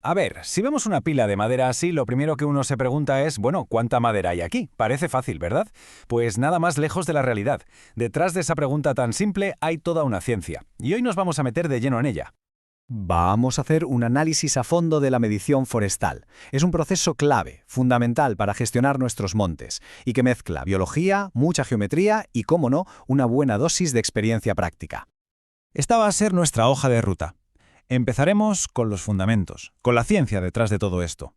A ver, si vemos una pila de madera así, lo primero que uno se pregunta es, bueno, ¿cuánta madera hay aquí? Parece fácil, ¿verdad? Pues nada más lejos de la realidad. Detrás de esa pregunta tan simple hay toda una ciencia. Y hoy nos vamos a meter de lleno en ella. Vamos a hacer un análisis a fondo de la medición forestal. Es un proceso clave, fundamental para gestionar nuestros montes, y que mezcla biología, mucha geometría y, cómo no, una buena dosis de experiencia práctica. Esta va a ser nuestra hoja de ruta. Empezaremos con los fundamentos, con la ciencia detrás de todo esto.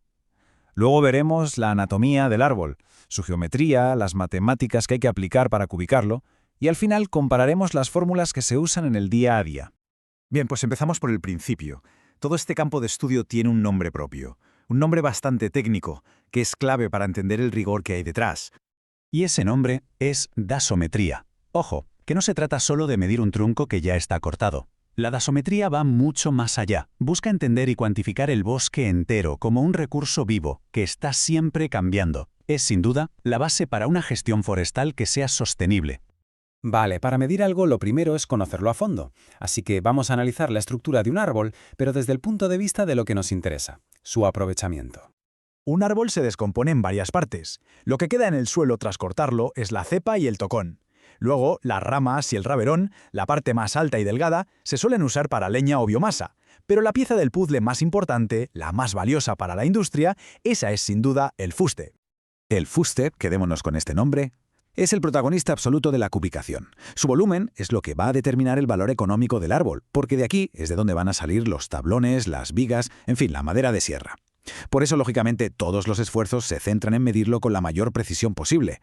Luego veremos la anatomía del árbol, su geometría, las matemáticas que hay que aplicar para cubicarlo, y al final compararemos las fórmulas que se usan en el día a día. Bien, pues empezamos por el principio. Todo este campo de estudio tiene un nombre propio, un nombre bastante técnico, que es clave para entender el rigor que hay detrás. Y ese nombre es dasometría. Ojo, que no se trata solo de medir un tronco que ya está cortado. La dasometría va mucho más allá. Busca entender y cuantificar el bosque entero como un recurso vivo, que está siempre cambiando. Es, sin duda, la base para una gestión forestal que sea sostenible. Vale, para medir algo lo primero es conocerlo a fondo. Así que vamos a analizar la estructura de un árbol, pero desde el punto de vista de lo que nos interesa, su aprovechamiento. Un árbol se descompone en varias partes. Lo que queda en el suelo tras cortarlo es la cepa y el tocón. Luego, las ramas y el raberón, la parte más alta y delgada, se suelen usar para leña o biomasa. Pero la pieza del puzzle más importante, la más valiosa para la industria, esa es sin duda el fuste. El fuste, quedémonos con este nombre, es el protagonista absoluto de la cubicación. Su volumen es lo que va a determinar el valor económico del árbol, porque de aquí es de donde van a salir los tablones, las vigas, en fin, la madera de sierra. Por eso, lógicamente, todos los esfuerzos se centran en medirlo con la mayor precisión posible.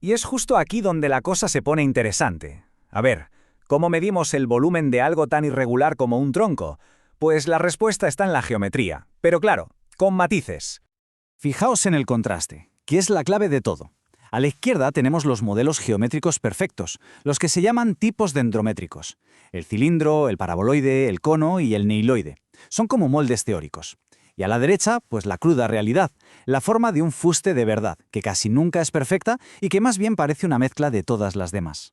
Y es justo aquí donde la cosa se pone interesante. A ver, ¿cómo medimos el volumen de algo tan irregular como un tronco? Pues la respuesta está en la geometría, pero claro, con matices. Fijaos en el contraste, que es la clave de todo. A la izquierda tenemos los modelos geométricos perfectos, los que se llaman tipos dendrométricos. El cilindro, el paraboloide, el cono y el neiloide. Son como moldes teóricos. Y a la derecha, pues la cruda realidad, la forma de un fuste de verdad, que casi nunca es perfecta y que más bien parece una mezcla de todas las demás.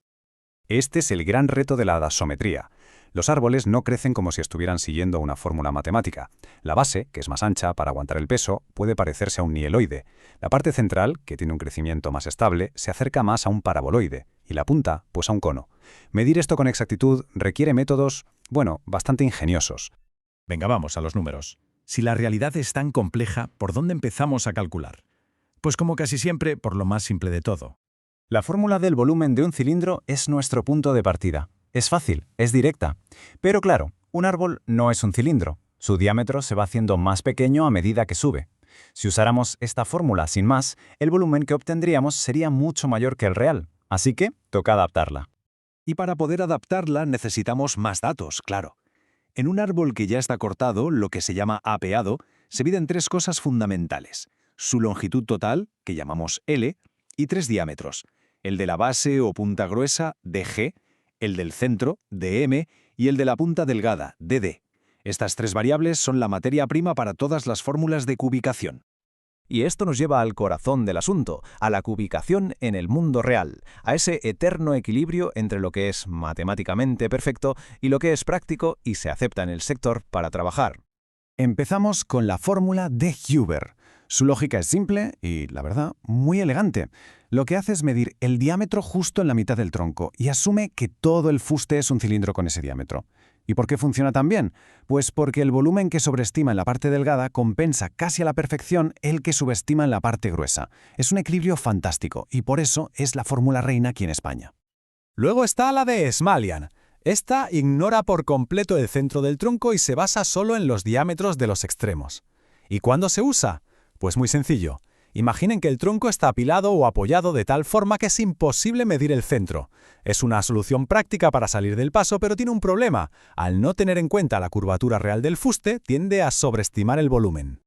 Este es el gran reto de la dasometría. Los árboles no crecen como si estuvieran siguiendo una fórmula matemática. La base, que es más ancha para aguantar el peso, puede parecerse a un nieloide. La parte central, que tiene un crecimiento más estable, se acerca más a un paraboloide. Y la punta, pues a un cono. Medir esto con exactitud requiere métodos, bastante ingeniosos. Venga, vamos a los números. Si la realidad es tan compleja, ¿por dónde empezamos a calcular? Pues como casi siempre, por lo más simple de todo. La fórmula del volumen de un cilindro es nuestro punto de partida. Es fácil, es directa. Pero claro, un árbol no es un cilindro. Su diámetro se va haciendo más pequeño a medida que sube. Si usáramos esta fórmula sin más, el volumen que obtendríamos sería mucho mayor que el real. Así que toca adaptarla. Y para poder adaptarla necesitamos más datos, claro. En un árbol que ya está cortado, lo que se llama apeado, se miden tres cosas fundamentales. Su longitud total, que llamamos L, y tres diámetros. El de la base o punta gruesa, DG, el del centro, DM, y el de la punta delgada, DD. Estas tres variables son la materia prima para todas las fórmulas de cubicación. Y esto nos lleva al corazón del asunto, a la cubicación en el mundo real, a ese eterno equilibrio entre lo que es matemáticamente perfecto y lo que es práctico y se acepta en el sector para trabajar. Empezamos con la fórmula de Huber. Su lógica es simple y, la verdad, muy elegante. Lo que hace es medir el diámetro justo en la mitad del tronco y asume que todo el fuste es un cilindro con ese diámetro. ¿Y por qué funciona tan bien? Pues porque el volumen que sobreestima en la parte delgada compensa casi a la perfección el que subestima en la parte gruesa. Es un equilibrio fantástico y por eso es la fórmula reina aquí en España. Luego está la de Smalian. Esta ignora por completo el centro del tronco y se basa solo en los diámetros de los extremos. ¿Y cuándo se usa? Pues muy sencillo. Imaginen que el tronco está apilado o apoyado de tal forma que es imposible medir el centro. Es una solución práctica para salir del paso, pero tiene un problema. Al no tener en cuenta la curvatura real del fuste, tiende a sobreestimar el volumen.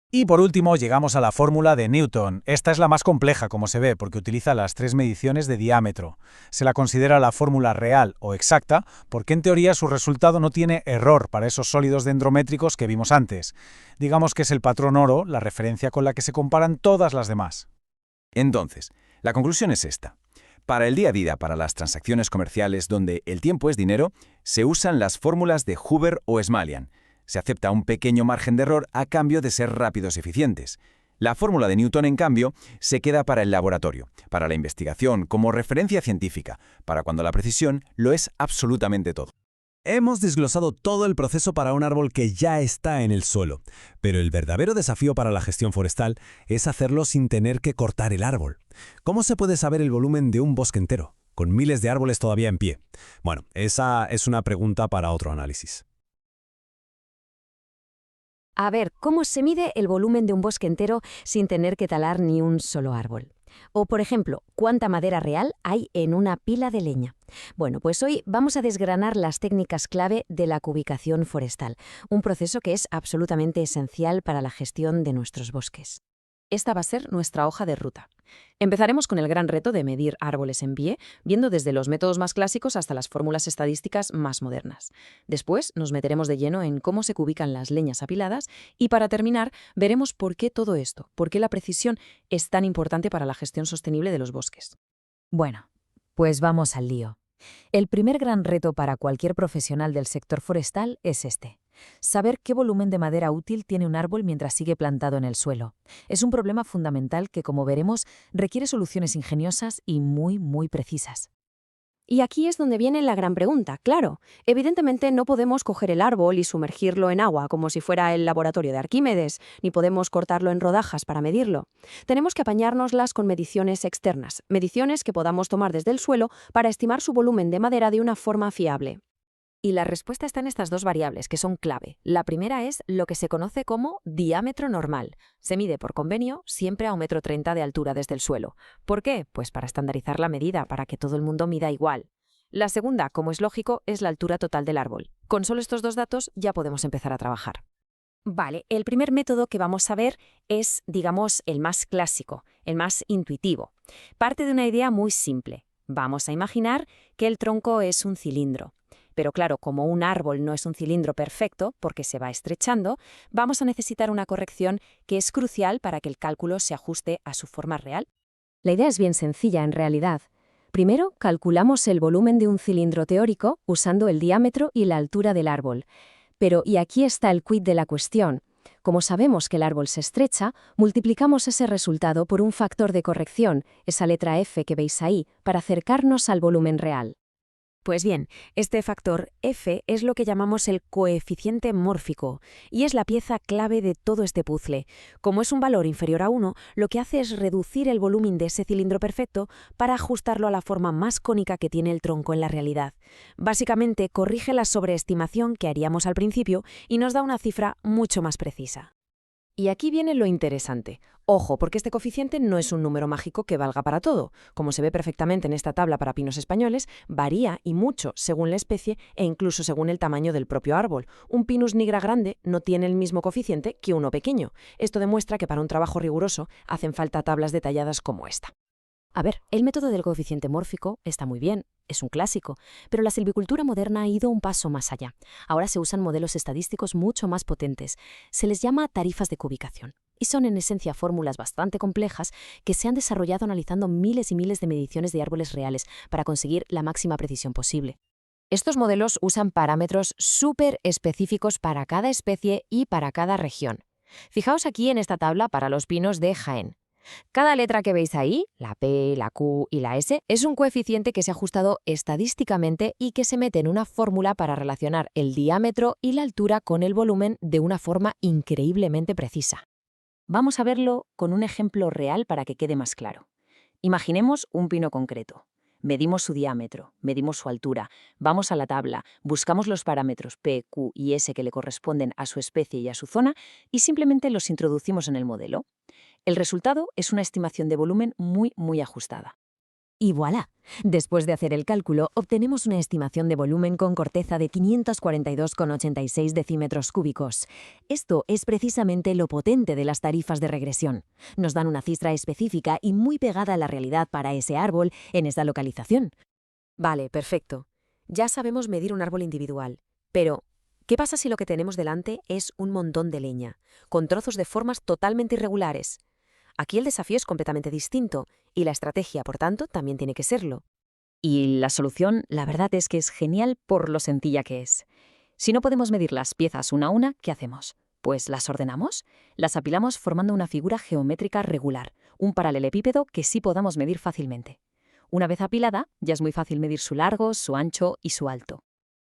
Y por último llegamos a la fórmula de Newton. Esta es la más compleja, como se ve, porque utiliza las tres mediciones de diámetro. Se la considera la fórmula real o exacta, porque en teoría su resultado no tiene error para esos sólidos dendrométricos que vimos antes. Digamos que es el patrón oro, la referencia con la que se comparan todas las demás. Entonces, la conclusión es esta. Para el día a día, para las transacciones comerciales donde el tiempo es dinero, se usan las fórmulas de Huber o Smalian. Se acepta un pequeño margen de error a cambio de ser rápidos y eficientes. La fórmula de Newton, en cambio, se queda para el laboratorio, para la investigación, como referencia científica, para cuando la precisión lo es absolutamente todo. Hemos desglosado todo el proceso para un árbol que ya está en el suelo, pero el verdadero desafío para la gestión forestal es hacerlo sin tener que cortar el árbol. ¿Cómo se puede saber el volumen de un bosque entero, con miles de árboles todavía en pie? Bueno, esa es una pregunta para otro análisis. A ver, ¿cómo se mide el volumen de un bosque entero sin tener que talar ni un solo árbol? O, por ejemplo, ¿cuánta madera real hay en una pila de leña? Bueno, pues hoy vamos a desgranar las técnicas clave de la cubicación forestal, un proceso que es absolutamente esencial para la gestión de nuestros bosques. Esta va a ser nuestra hoja de ruta. Empezaremos con el gran reto de medir árboles en pie, viendo desde los métodos más clásicos hasta las fórmulas estadísticas más modernas. Después nos meteremos de lleno en cómo se cubican las leñas apiladas y para terminar veremos por qué todo esto, por qué la precisión es tan importante para la gestión sostenible de los bosques. Bueno, pues vamos al lío. El primer gran reto para cualquier profesional del sector forestal es este: saber qué volumen de madera útil tiene un árbol mientras sigue plantado en el suelo. Es un problema fundamental que, como veremos, requiere soluciones ingeniosas y muy precisas. Y aquí es donde viene la gran pregunta, claro. Evidentemente no podemos coger el árbol y sumergirlo en agua como si fuera el laboratorio de Arquímedes, ni podemos cortarlo en rodajas para medirlo. Tenemos que apañárnoslas con mediciones externas, mediciones que podamos tomar desde el suelo para estimar su volumen de madera de una forma fiable. Y la respuesta está en estas dos variables, que son clave. La primera es lo que se conoce como diámetro normal. Se mide por convenio siempre a 1,30 m de altura desde el suelo. ¿Por qué? Pues para estandarizar la medida, para que todo el mundo mida igual. La segunda, como es lógico, es la altura total del árbol. Con solo estos dos datos ya podemos empezar a trabajar. Vale, el primer método que vamos a ver es, digamos, el más clásico, el más intuitivo. Parte de una idea muy simple. Vamos a imaginar que el tronco es un cilindro. Pero claro, como un árbol no es un cilindro perfecto, porque se va estrechando, vamos a necesitar una corrección que es crucial para que el cálculo se ajuste a su forma real. La idea es bien sencilla en realidad. Primero, calculamos el volumen de un cilindro teórico usando el diámetro y la altura del árbol. Pero, y aquí está el quid de la cuestión, como sabemos que el árbol se estrecha, multiplicamos ese resultado por un factor de corrección, esa letra F que veis ahí, para acercarnos al volumen real. Pues bien, este factor F es lo que llamamos el coeficiente mórfico y es la pieza clave de todo este puzzle. Como es un valor inferior a 1, lo que hace es reducir el volumen de ese cilindro perfecto para ajustarlo a la forma más cónica que tiene el tronco en la realidad. Básicamente, corrige la sobreestimación que haríamos al principio y nos da una cifra mucho más precisa. Y aquí viene lo interesante. Ojo, porque este coeficiente no es un número mágico que valga para todo. Como se ve perfectamente en esta tabla para pinos españoles, varía y mucho según la especie e incluso según el tamaño del propio árbol. Un Pinus nigra grande no tiene el mismo coeficiente que uno pequeño. Esto demuestra que para un trabajo riguroso hacen falta tablas detalladas como esta. A ver, el método del coeficiente mórfico está muy bien, es un clásico, pero la silvicultura moderna ha ido un paso más allá. Ahora se usan modelos estadísticos mucho más potentes. Se les llama tarifas de cubicación. Y son en esencia fórmulas bastante complejas que se han desarrollado analizando miles y miles de mediciones de árboles reales para conseguir la máxima precisión posible. Estos modelos usan parámetros súper específicos para cada especie y para cada región. Fijaos aquí en esta tabla para los pinos de Jaén. Cada letra que veis ahí, la P, la Q y la S, es un coeficiente que se ha ajustado estadísticamente y que se mete en una fórmula para relacionar el diámetro y la altura con el volumen de una forma increíblemente precisa. Vamos a verlo con un ejemplo real para que quede más claro. Imaginemos un pino concreto. Medimos su diámetro, medimos su altura, vamos a la tabla, buscamos los parámetros P, Q y S que le corresponden a su especie y a su zona y simplemente los introducimos en el modelo. El resultado es una estimación de volumen muy ajustada. Y voilà, después de hacer el cálculo, obtenemos una estimación de volumen con corteza de 542,86 decímetros cúbicos. Esto es precisamente lo potente de las tarifas de regresión. Nos dan una cifra específica y muy pegada a la realidad para ese árbol en esa localización. Vale, perfecto. Ya sabemos medir un árbol individual. Pero, ¿qué pasa si lo que tenemos delante es un montón de leña, con trozos de formas totalmente irregulares? Aquí el desafío es completamente distinto y la estrategia, por tanto, también tiene que serlo. Y la solución, la verdad es que es genial por lo sencilla que es. Si no podemos medir las piezas una a una, ¿qué hacemos? Pues las ordenamos, las apilamos formando una figura geométrica regular, un paralelepípedo que sí podamos medir fácilmente. Una vez apilada, ya es muy fácil medir su largo, su ancho y su alto.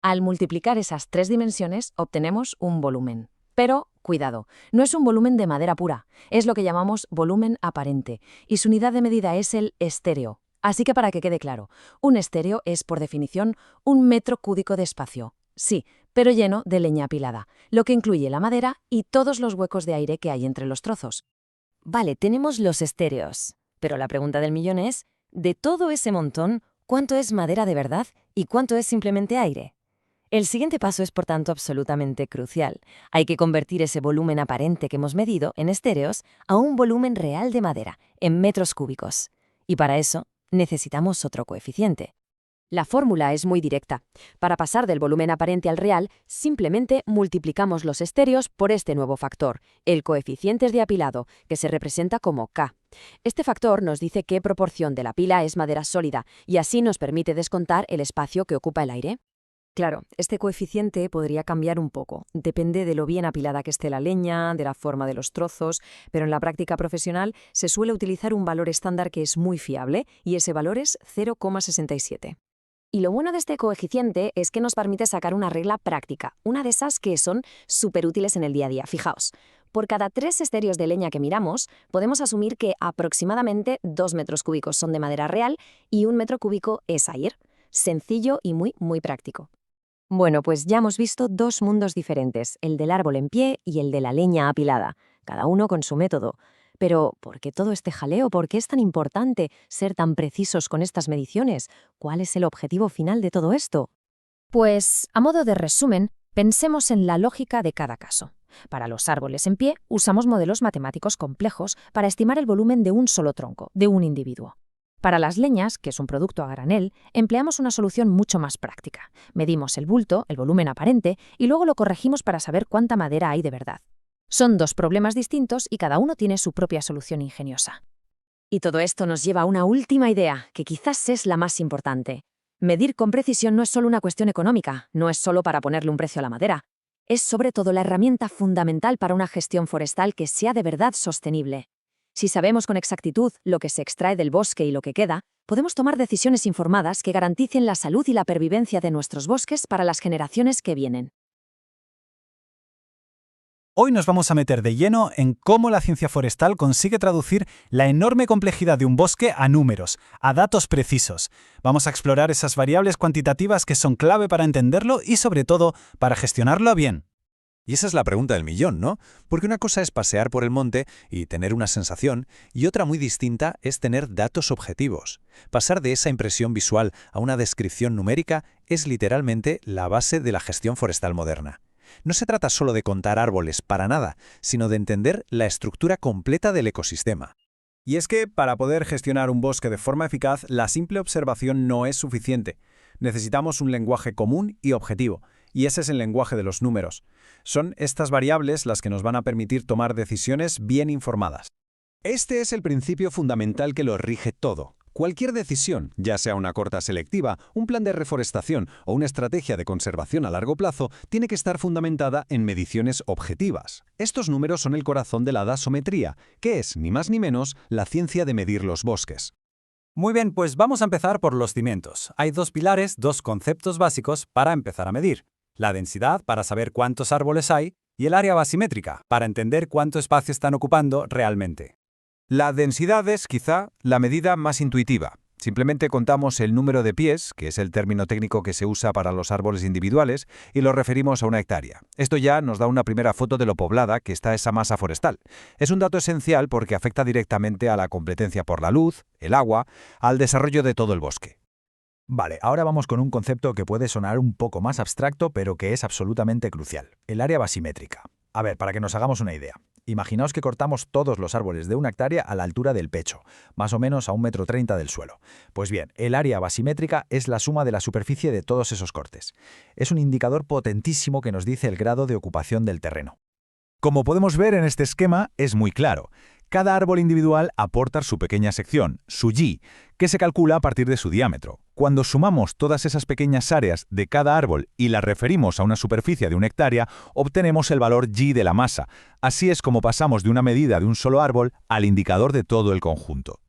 Al multiplicar esas 3 dimensiones, obtenemos un volumen. Pero, cuidado, no es un volumen de madera pura, es lo que llamamos volumen aparente, y su unidad de medida es el estéreo. Así que para que quede claro, un estéreo es, por definición, un metro cúbico de espacio. Sí, pero lleno de leña apilada, lo que incluye la madera y todos los huecos de aire que hay entre los trozos. Vale, tenemos los estéreos. Pero la pregunta del millón es, de todo ese montón, ¿cuánto es madera de verdad y cuánto es simplemente aire? El siguiente paso es, por tanto, absolutamente crucial. Hay que convertir ese volumen aparente que hemos medido en estéreos a un volumen real de madera, en metros cúbicos. Y para eso necesitamos otro coeficiente. La fórmula es muy directa. Para pasar del volumen aparente al real, simplemente multiplicamos los estéreos por este nuevo factor, el coeficiente de apilado, que se representa como K. Este factor nos dice qué proporción de la pila es madera sólida y así nos permite descontar el espacio que ocupa el aire. Claro, este coeficiente podría cambiar un poco. Depende de lo bien apilada que esté la leña, de la forma de los trozos, pero en la práctica profesional se suele utilizar un valor estándar que es muy fiable y ese valor es 0,67. Y lo bueno de este coeficiente es que nos permite sacar una regla práctica, una de esas que son súper útiles en el día a día. Fijaos, por cada 3 estéreos de leña que miramos, podemos asumir que aproximadamente 2 metros cúbicos son de madera real y 1 metro cúbico es aire. Sencillo y muy, muy práctico. Bueno, pues ya hemos visto 2 mundos diferentes, el del árbol en pie y el de la leña apilada, cada uno con su método. Pero, ¿por qué todo este jaleo? ¿Por qué es tan importante ser tan precisos con estas mediciones? ¿Cuál es el objetivo final de todo esto? Pues, a modo de resumen, pensemos en la lógica de cada caso. Para los árboles en pie, usamos modelos matemáticos complejos para estimar el volumen de un solo tronco, de un individuo. Para las leñas, que es un producto a granel, empleamos una solución mucho más práctica. Medimos el bulto, el volumen aparente, y luego lo corregimos para saber cuánta madera hay de verdad. Son 2 problemas distintos y cada uno tiene su propia solución ingeniosa. Y todo esto nos lleva a una última idea, que quizás es la más importante. Medir con precisión no es solo una cuestión económica, no es solo para ponerle un precio a la madera. Es sobre todo la herramienta fundamental para una gestión forestal que sea de verdad sostenible. Si sabemos con exactitud lo que se extrae del bosque y lo que queda, podemos tomar decisiones informadas que garanticen la salud y la pervivencia de nuestros bosques para las generaciones que vienen. Hoy nos vamos a meter de lleno en cómo la ciencia forestal consigue traducir la enorme complejidad de un bosque a números, a datos precisos. Vamos a explorar esas variables cuantitativas que son clave para entenderlo y, sobre todo, para gestionarlo bien. Y esa es la pregunta del millón, ¿no? Porque una cosa es pasear por el monte y tener una sensación, y otra muy distinta es tener datos objetivos. Pasar de esa impresión visual a una descripción numérica es literalmente la base de la gestión forestal moderna. No se trata solo de contar árboles para nada, sino de entender la estructura completa del ecosistema. Y es que, para poder gestionar un bosque de forma eficaz, la simple observación no es suficiente. Necesitamos un lenguaje común y objetivo, y ese es el lenguaje de los números. Son estas variables las que nos van a permitir tomar decisiones bien informadas. Este es el principio fundamental que lo rige todo. Cualquier decisión, ya sea una corta selectiva, un plan de reforestación o una estrategia de conservación a largo plazo, tiene que estar fundamentada en mediciones objetivas. Estos números son el corazón de la dasometría, que es, ni más ni menos, la ciencia de medir los bosques. Muy bien, pues vamos a empezar por los cimientos. Hay 2 pilares, 2 conceptos básicos para empezar a medir. La densidad, para saber cuántos árboles hay, y el área basimétrica, para entender cuánto espacio están ocupando realmente. La densidad es, quizá, la medida más intuitiva. Simplemente contamos el número de pies, que es el término técnico que se usa para los árboles individuales, y lo referimos a una hectárea. Esto ya nos da una primera foto de lo poblada que está esa masa forestal. Es un dato esencial porque afecta directamente a la competencia por la luz, el agua, al desarrollo de todo el bosque. Vale, ahora vamos con un concepto que puede sonar un poco más abstracto, pero que es absolutamente crucial: el área basimétrica. A ver, para que nos hagamos una idea. Imaginaos que cortamos todos los árboles de una hectárea a la altura del pecho, más o menos a 1,30 m del suelo. Pues bien, el área basimétrica es la suma de la superficie de todos esos cortes. Es un indicador potentísimo que nos dice el grado de ocupación del terreno. Como podemos ver en este esquema, es muy claro. Cada árbol individual aporta su pequeña sección, su Y, que se calcula a partir de su diámetro. Cuando sumamos todas esas pequeñas áreas de cada árbol y las referimos a una superficie de 1 hectárea, obtenemos el valor G de la masa. Así es como pasamos de una medida de un solo árbol al indicador de todo el conjunto.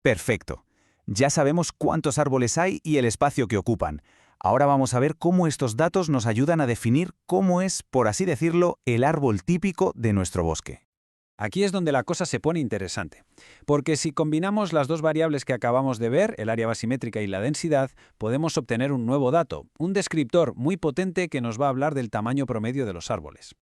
Perfecto. Ya sabemos cuántos árboles hay y el espacio que ocupan. Ahora vamos a ver cómo estos datos nos ayudan a definir cómo es, por así decirlo, el árbol típico de nuestro bosque. Aquí es donde la cosa se pone interesante, porque si combinamos las dos variables que acabamos de ver, el área basimétrica y la densidad, podemos obtener un nuevo dato, un descriptor muy potente que nos va a hablar del tamaño promedio de los árboles.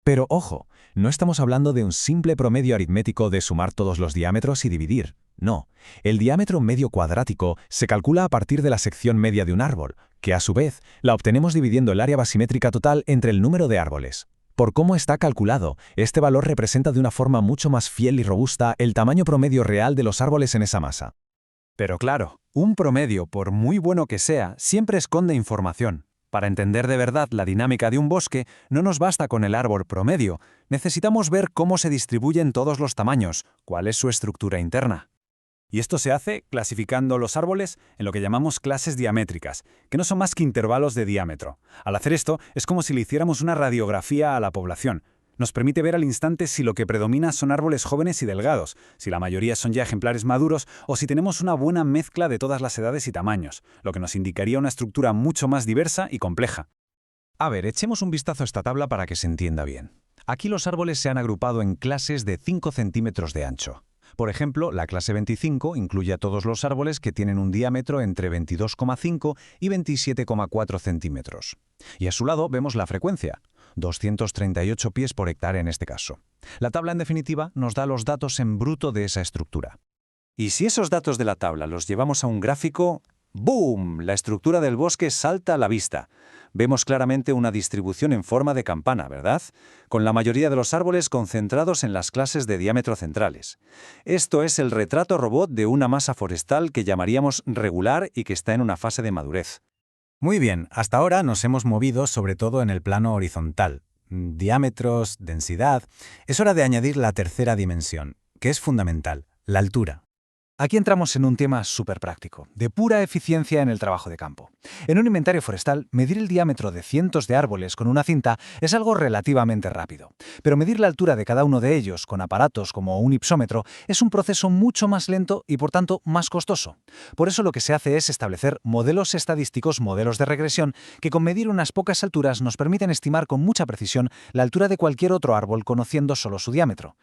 Pero ojo, no estamos hablando de un simple promedio aritmético de sumar todos los diámetros y dividir. No, el diámetro medio cuadrático se calcula a partir de la sección media de un árbol, que a su vez la obtenemos dividiendo el área basimétrica total entre el número de árboles. Por cómo está calculado, este valor representa de una forma mucho más fiel y robusta el tamaño promedio real de los árboles en esa masa. Pero claro, un promedio, por muy bueno que sea, siempre esconde información. Para entender de verdad la dinámica de un bosque, no nos basta con el árbol promedio. Necesitamos ver cómo se distribuyen todos los tamaños, cuál es su estructura interna. Y esto se hace clasificando los árboles en lo que llamamos clases diamétricas, que no son más que intervalos de diámetro. Al hacer esto, es como si le hiciéramos una radiografía a la población. Nos permite ver al instante si lo que predomina son árboles jóvenes y delgados, si la mayoría son ya ejemplares maduros o si tenemos una buena mezcla de todas las edades y tamaños, lo que nos indicaría una estructura mucho más diversa y compleja. A ver, echemos un vistazo a esta tabla para que se entienda bien. Aquí los árboles se han agrupado en clases de 5 centímetros de ancho. Por ejemplo, la clase 25 incluye a todos los árboles que tienen un diámetro entre 22,5 y 27,4 centímetros. Y a su lado vemos la frecuencia, 238 pies por hectárea en este caso. La tabla, en definitiva, nos da los datos en bruto de esa estructura. Y si esos datos de la tabla los llevamos a un gráfico, ¡boom!, la estructura del bosque salta a la vista. Vemos claramente una distribución en forma de campana, ¿verdad? Con la mayoría de los árboles concentrados en las clases de diámetro centrales. Esto es el retrato robot de una masa forestal que llamaríamos regular y que está en una fase de madurez. Muy bien, hasta ahora nos hemos movido sobre todo en el plano horizontal. Diámetros, densidad. Es hora de añadir la tercera dimensión, que es fundamental, la altura. Aquí entramos en un tema súper práctico, de pura eficiencia en el trabajo de campo. En un inventario forestal, medir el diámetro de cientos de árboles con una cinta es algo relativamente rápido. Pero medir la altura de cada uno de ellos con aparatos como un ipsómetro es un proceso mucho más lento y por tanto más costoso. Por eso lo que se hace es establecer modelos estadísticos, modelos de regresión, que con medir unas pocas alturas nos permiten estimar con mucha precisión la altura de cualquier otro árbol conociendo solo su diámetro.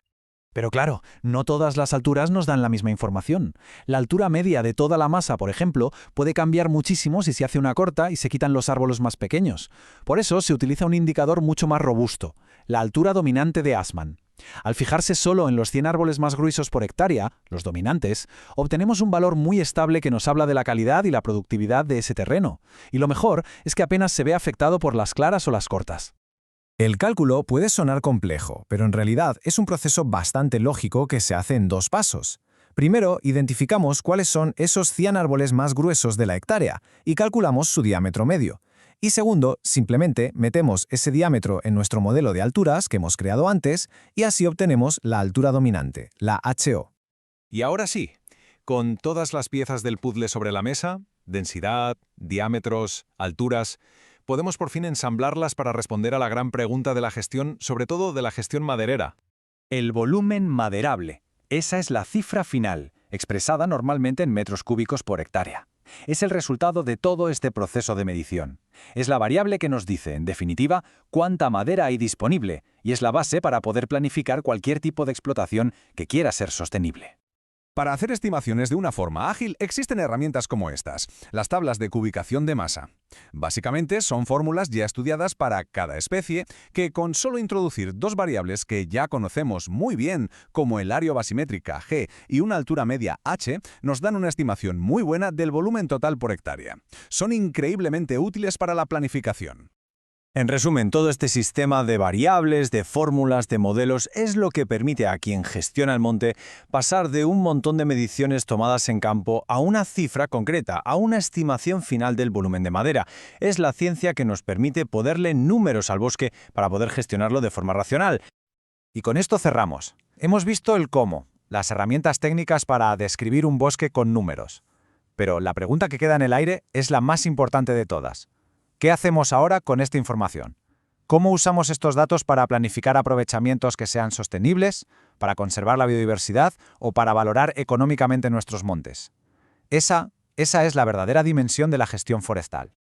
Pero claro, no todas las alturas nos dan la misma información. La altura media de toda la masa, por ejemplo, puede cambiar muchísimo si se hace una corta y se quitan los árboles más pequeños. Por eso se utiliza un indicador mucho más robusto, la altura dominante de Assmann. Al fijarse solo en los 100 árboles más gruesos por hectárea, los dominantes, obtenemos un valor muy estable que nos habla de la calidad y la productividad de ese terreno. Y lo mejor es que apenas se ve afectado por las claras o las cortas. El cálculo puede sonar complejo, pero en realidad es un proceso bastante lógico que se hace en 2 pasos. Primero, identificamos cuáles son esos 100 árboles más gruesos de la hectárea y calculamos su diámetro medio. Y segundo, simplemente metemos ese diámetro en nuestro modelo de alturas que hemos creado antes y así obtenemos la altura dominante, la HO. Y ahora sí, con todas las piezas del puzzle sobre la mesa, densidad, diámetros, alturas, podemos por fin ensamblarlas para responder a la gran pregunta de la gestión, sobre todo de la gestión maderera. El volumen maderable. Esa es la cifra final, expresada normalmente en metros cúbicos por hectárea. Es el resultado de todo este proceso de medición. Es la variable que nos dice, en definitiva, cuánta madera hay disponible, y es la base para poder planificar cualquier tipo de explotación que quiera ser sostenible. Para hacer estimaciones de una forma ágil existen herramientas como estas, las tablas de cubicación de masa. Básicamente son fórmulas ya estudiadas para cada especie que con solo introducir 2 variables que ya conocemos muy bien como el área basimétrica G y una altura media H nos dan una estimación muy buena del volumen total por hectárea. Son increíblemente útiles para la planificación. En resumen, todo este sistema de variables, de fórmulas, de modelos, es lo que permite a quien gestiona el monte pasar de un montón de mediciones tomadas en campo a una cifra concreta, a una estimación final del volumen de madera. Es la ciencia que nos permite ponerle números al bosque para poder gestionarlo de forma racional. Y con esto cerramos. Hemos visto el cómo, las herramientas técnicas para describir un bosque con números. Pero la pregunta que queda en el aire es la más importante de todas. ¿Qué hacemos ahora con esta información? ¿Cómo usamos estos datos para planificar aprovechamientos que sean sostenibles, para conservar la biodiversidad o para valorar económicamente nuestros montes? Esa es la verdadera dimensión de la gestión forestal.